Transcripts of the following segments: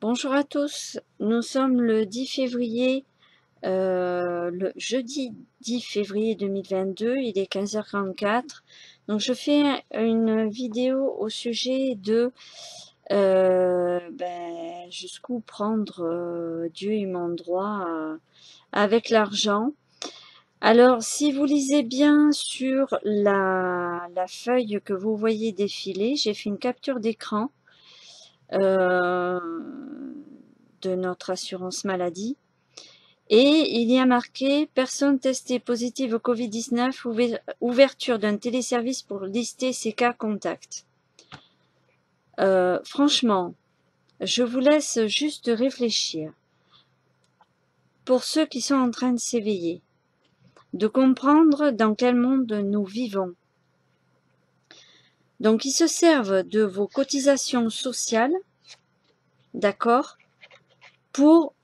Bonjour à tous, nous sommes le 10 février, le jeudi 10 février 2022, il est 15h44. Donc je fais une vidéo au sujet de jusqu'où prendre Dieu et mon droit avec l'argent. Alors si vous lisez bien sur la feuille que vous voyez défiler, j'ai fait une capture d'écran de notre assurance maladie. Et il y a marqué « Personne testée positive au Covid-19, ouverture d'un téléservice pour lister ses cas contacts ». Franchement, je vous laisse juste réfléchir. Pour ceux qui sont en train de s'éveiller, de comprendre dans quel monde nous vivons. Donc, ils se servent de vos cotisations sociales, d'accord, pour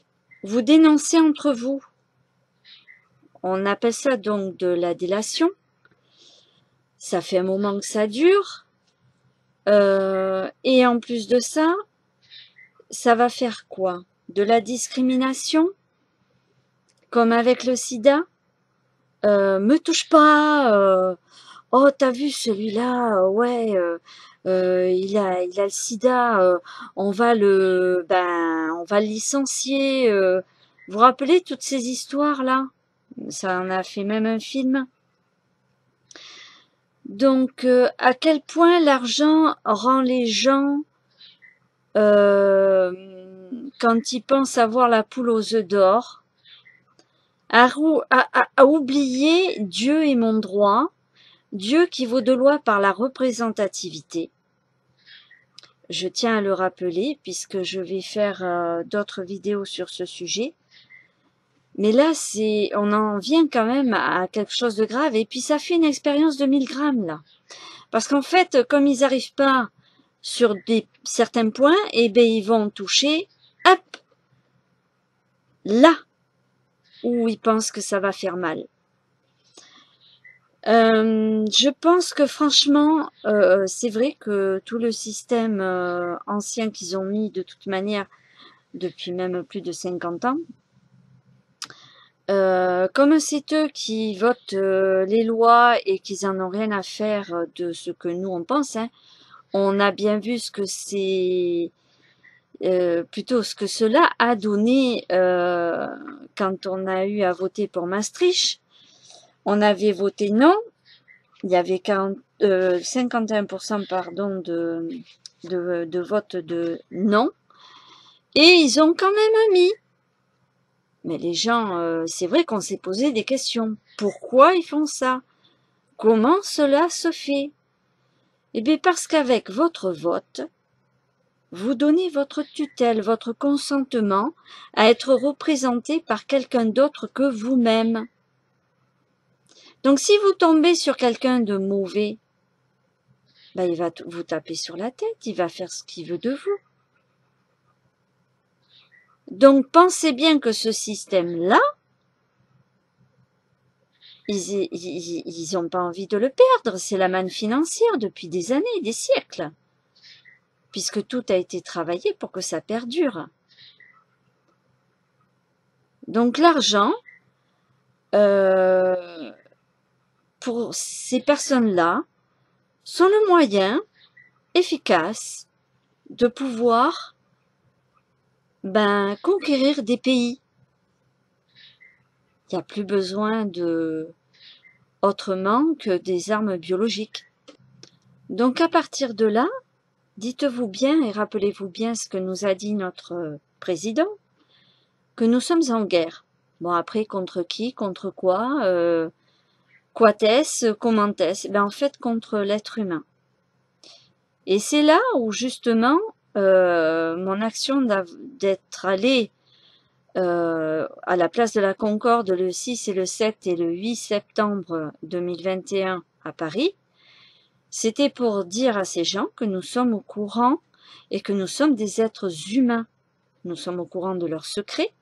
vous dénoncer entre vous. On appelle ça donc de la délation. Ça fait un moment que ça dure. Et en plus de ça, ça va faire quoi? De la discrimination? Comme avec le sida? Me touche pas, oh t'as vu celui-là, ouais, il a le sida, on va le licencier. Vous vous rappelez toutes ces histoires-là? Ça en a fait même un film. Donc, à quel point l'argent rend les gens, quand ils pensent avoir la poule aux œufs d'or, à oublier Dieu et mon droit, Dieu qui vaut de loi par la représentativité. Je tiens à le rappeler puisque je vais faire d'autres vidéos sur ce sujet. Mais là, on en vient quand même à quelque chose de grave. Et puis, ça fait une expérience de 1000 grammes, là. Parce qu'en fait, comme ils n'arrivent pas sur certains points, eh bien, ils vont toucher, hop, là où ils pensent que ça va faire mal. Je pense que franchement, c'est vrai que tout le système ancien qu'ils ont mis de toute manière depuis même plus de 50 ans, comme c'est eux qui votent les lois et qu'ils en ont rien à faire de ce que nous on pense, hein, on a bien vu ce que c'est, plutôt ce que cela a donné quand on a eu à voter pour Maastricht. On avait voté non, il y avait 51% pardon, de vote de non, et ils ont quand même mis. Mais les gens, c'est vrai qu'on s'est posé des questions. Pourquoi ils font ça? Comment cela se fait? Eh bien parce qu'avec votre vote, vous donnez votre tutelle, votre consentement à être représenté par quelqu'un d'autre que vous-même. Donc si vous tombez sur quelqu'un de mauvais, ben, il va vous taper sur la tête, il va faire ce qu'il veut de vous. Donc pensez bien que ce système-là, ils n'ont pas envie de le perdre. C'est la manne financière depuis des années, des siècles. Puisque tout a été travaillé pour que ça perdure. Donc l'argent, pour ces personnes-là, sont le moyen efficace de pouvoir conquérir des pays. Il n'y a plus besoin de autrement que des armes biologiques. Donc à partir de là, dites-vous bien et rappelez-vous bien ce que nous a dit notre président, que nous sommes en guerre. Bon après, contre qui, contre quoi, quatès, commentès? En fait, contre l'être humain. Et c'est là où justement mon action d'être allée à la place de la Concorde le 6 et le 7 et le 8 septembre 2021 à Paris, c'était pour dire à ces gens que nous sommes au courant et que nous sommes des êtres humains. Nous sommes au courant de leurs secrets.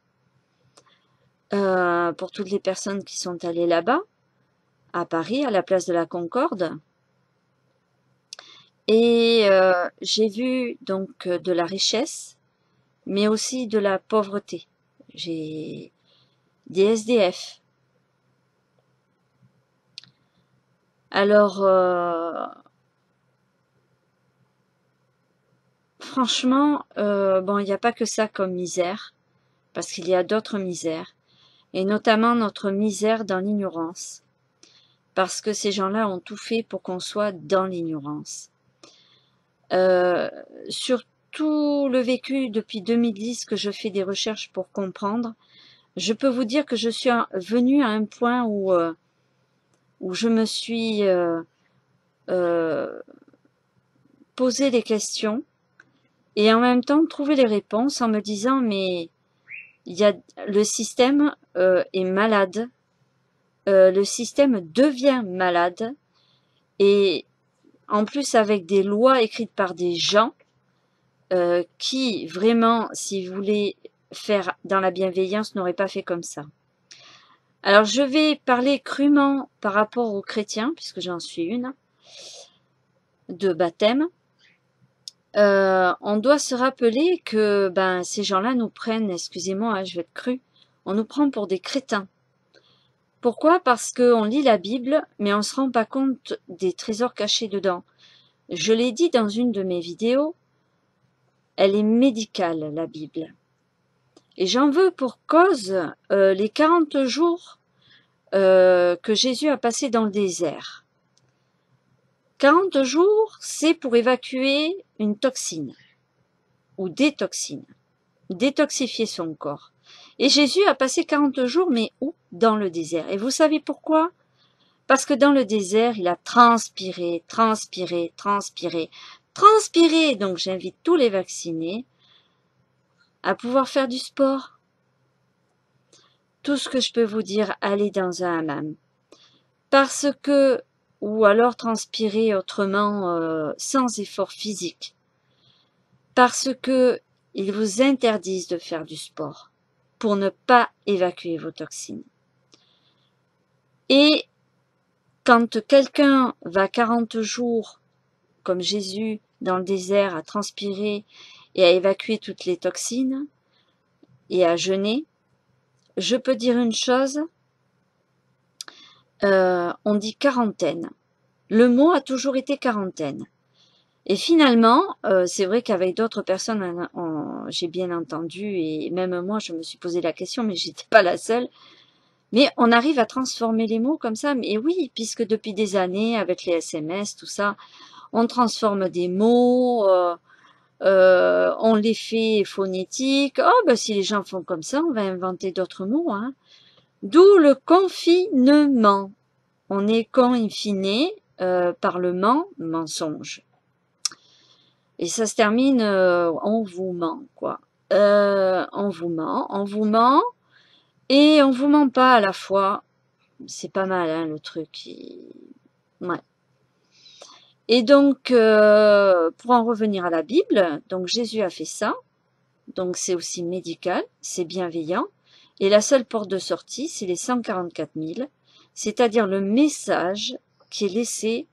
Pour toutes les personnes qui sont allées là-bas, à Paris, à la place de la Concorde. Et j'ai vu donc de la richesse, mais aussi de la pauvreté. J'ai des SDF. Alors, franchement, bon, il n'y a pas que ça comme misère, parce qu'il y a d'autres misères, et notamment notre misère dans l'ignorance, parce que ces gens-là ont tout fait pour qu'on soit dans l'ignorance. Sur tout le vécu depuis 2010 que je fais des recherches pour comprendre, je peux vous dire que je suis venue à un point où je me suis posé des questions et en même temps trouvé les réponses en me disant mais le système est malade, le système devient malade et en plus avec des lois écrites par des gens qui vraiment, si vous voulez faire dans la bienveillance, n'auraient pas fait comme ça. Alors je vais parler crûment par rapport aux chrétiens, puisque j'en suis une, de baptême. On doit se rappeler que ces gens-là nous prennent, excusez-moi, je vais être crue, on nous prend pour des crétins. Pourquoi? Parce qu'on lit la Bible, mais on ne se rend pas compte des trésors cachés dedans. Je l'ai dit dans une de mes vidéos, elle est médicale, la Bible. Et j'en veux pour cause les 40 jours que Jésus a passé dans le désert. 40 jours, c'est pour évacuer une toxine ou des toxines, détoxifier son corps. Et Jésus a passé 40 jours, mais où? Dans le désert. Et vous savez pourquoi? Parce que dans le désert, il a transpiré, transpiré, transpiré, transpiré. Donc j'invite tous les vaccinés à pouvoir faire du sport. Tout ce que je peux vous dire, allez dans un hammam. Parce que, ou alors transpirer autrement sans effort physique. Parce que ils vous interdisent de faire du sport pour ne pas évacuer vos toxines. Et quand quelqu'un va 40 jours, comme Jésus, dans le désert, à transpirer et à évacuer toutes les toxines et à jeûner, je peux dire une chose, on dit quarantaine. Le mot a toujours été quarantaine. Et finalement, c'est vrai qu'avec d'autres personnes, j'ai bien entendu, et même moi, je me suis posé la question, mais j'étais pas la seule. Mais on arrive à transformer les mots comme ça. Mais oui, puisque depuis des années, avec les SMS, tout ça, on transforme des mots, on les fait phonétiques. Oh, si les gens font comme ça, on va inventer d'autres mots. Hein. D'où le confinement. On est con in fine par le mensonge. Et ça se termine, on vous ment, quoi. On vous ment, et on vous ment pas à la fois. C'est pas mal, hein, le truc. Ouais. Et donc, pour en revenir à la Bible, donc Jésus a fait ça. Donc c'est aussi médical, c'est bienveillant. Et la seule porte de sortie, c'est les 144 000, c'est-à-dire le message qui est laissé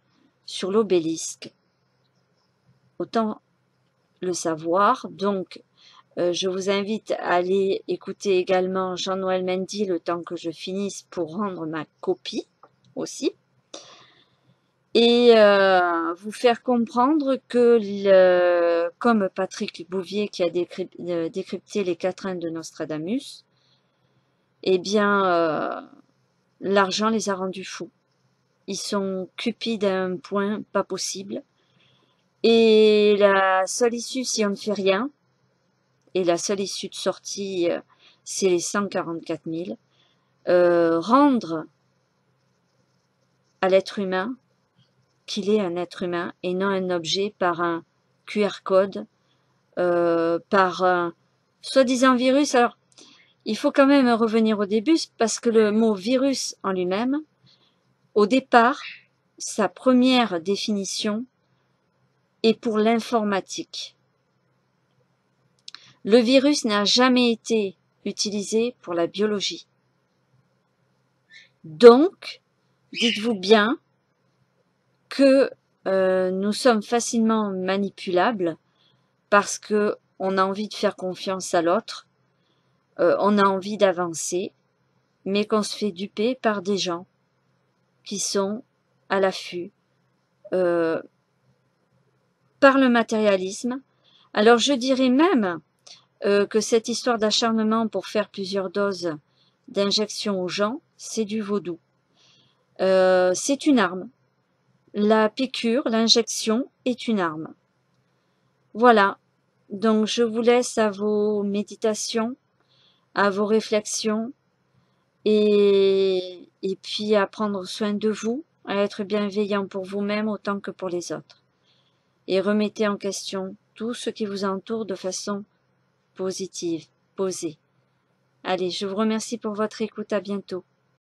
sur l'obélisque. Autant le savoir. Donc, je vous invite à aller écouter également Jean-Noël Mendy le temps que je finisse pour rendre ma copie aussi. Et vous faire comprendre que, comme Patrick Bouvier qui a décrypté les quatrains de Nostradamus, eh bien, l'argent les a rendus fous. Ils sont cupides à un point pas possible. Et la seule issue, si on ne fait rien, et la seule issue de sortie, c'est les 144 000, rendre à l'être humain qu'il est un être humain et non un objet par un QR code, par un soi-disant virus. Alors, il faut quand même revenir au début parce que le mot virus en lui-même, au départ, sa première définition est pour l'informatique. Le virus n'a jamais été utilisé pour la biologie. Donc, dites-vous bien que nous sommes facilement manipulables parce que on a envie de faire confiance à l'autre, on a envie d'avancer, mais qu'on se fait duper par des gens qui sont à l'affût, par le matérialisme. Alors je dirais même que cette histoire d'acharnement pour faire plusieurs doses d'injection aux gens, c'est du vaudou. C'est une arme. La piqûre, l'injection est une arme. Voilà. Donc je vous laisse à vos méditations, à vos réflexions et puis à prendre soin de vous, à être bienveillant pour vous-même autant que pour les autres. Et remettez en question tout ce qui vous entoure de façon positive, posée. Allez, je vous remercie pour votre écoute, à bientôt.